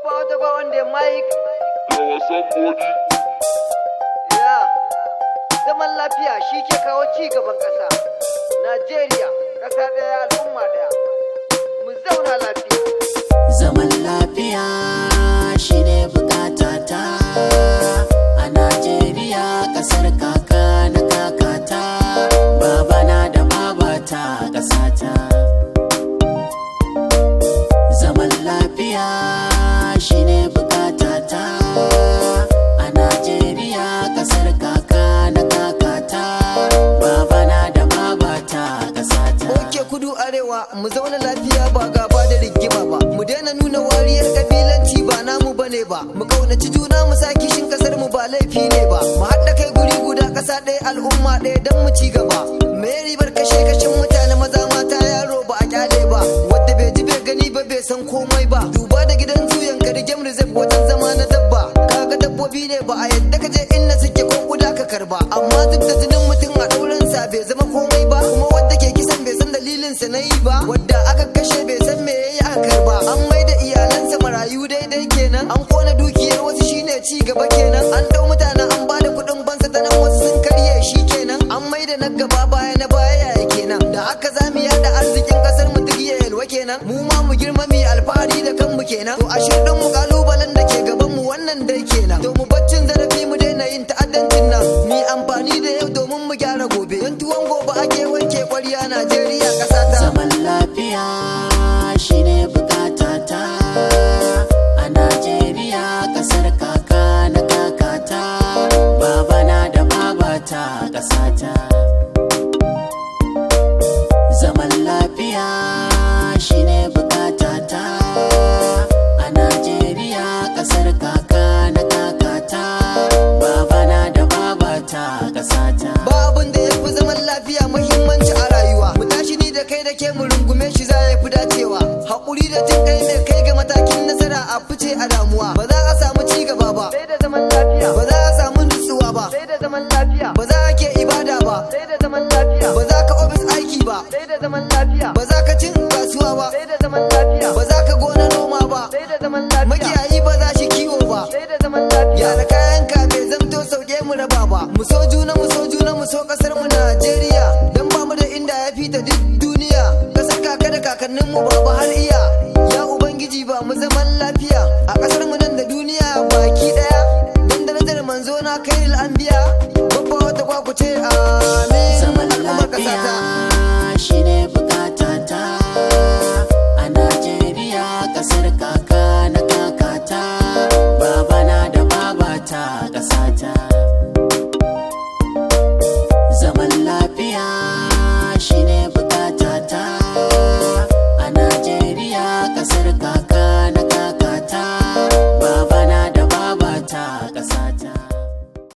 Baffa to go on the mic. There was somebody. Yeah. Zaman lafiya shi ke kawo ci gaban ƙasa. Nijeria, ƙasa ɗaya al'umma ɗaya. Mu zauna lafiya. Zaman lafiya shi ne bukatata a Nijeria, ƙasar kaka na kakata, babana da babata ƙasata. Zaman lafiya shi ne bukatata a Nijeria, ƙasar kaka na kakata, babana da babata ƙasata. Oke kudu arewa mu zauna lafiya ba gaba da rigima ba. Mu daina nuna wariyar kabilanci ba namu bane ba. Mu kaunaci juna mu sa kishin kasar mu ba laifi ne ba. Mu haɗa kai guri guda ƙasa ɗaya al'umma ɗaya don mu ci gaba. Me ribar kashe mutane maza mata yaro ba a kyale ba. Wadda bai ji bai gani ba bai san komai ba. Duba da gidan zuyan ka da game reserve wajen zama na dabba. Kaga dabbobi ne ba a yadda ka je inda suke ko guda ka karba. Amma duk da jinin mutum a ɗaurinsa bai zama komai ba. Kuma wadda ke kisan bai san dalilinsa na yi ba. Wadda aka kashe bai san me yayi aka karba. An maida iyalansa marayu daidai kenan. An kona dukiyar wasu shine ci gaba kenan. An dau mutanen an bada kuɗin bansa ta nan wasu sun karye shi kenan. An maida na gaba baya na baya yaya kenan. Da haka za mu yada arzikin kasar mu duk ya yalwa kenan. Mu ma mu girma mu alfahari da kanmu kenan. To a shirin mu kalubalen da ke gaban mu wannan dai kenan. To mu baccin zarafi mu daina yin ta'addancin nan. Mu amfani da yau domin mu gyara gobe. Don tuwon gobe ake wanke kwarya Nijeria ƙasa ta. Zaman lafiya shi ne bukatata a Nijeria, ƙasar kaka na kakata, babana da babata ƙasata. Zaman lafiya shi ne bukatata a Nijeria, ƙasar kaka na kakata, babana da babata ƙasata. Babun da ya fi zaman lafiya muhimmanci a rayuwa. Mu tashi ni da kai da ke mu rungume shi za ya fi dacewa. Haƙuri da jin kai mai kai ga matakin nasara a fice a damuwa. Ba za a samu ci gaba ba sai da zaman lafiya. Ba za a samu nutsuwa ba sai da zaman lafiya. Ba za a ke ibada ba sai da zaman lafiya. Ba za ka ofis aiki ba sai da zaman lafiya. Ba za ka cin kasuwa ba sai da zaman lafiya. Ba za ka gona noma ba sai da zaman lafiya. Makiyayi ba za shi kiwo ba sai da zaman lafiya. Yara kayan ka bai zamto sauke mu raba ba. Mu so juna mu so juna mu so kasar mu Nijeria. Dan ba mu da inda ya fita duk duniya. Kasar kaka da kakannin mu babu har iya. Ya ubangiji ba mu zaman lafiya a kasar mu nan da duniya baki daya. Dan darajar manzo na kairil anbiya. Babba wata kwakuce amin. Zaman Al'ummar kasata. lafiya shi ne bukatata a Nijeria, ƙasar kaka na kakata, babana da babata ƙasata.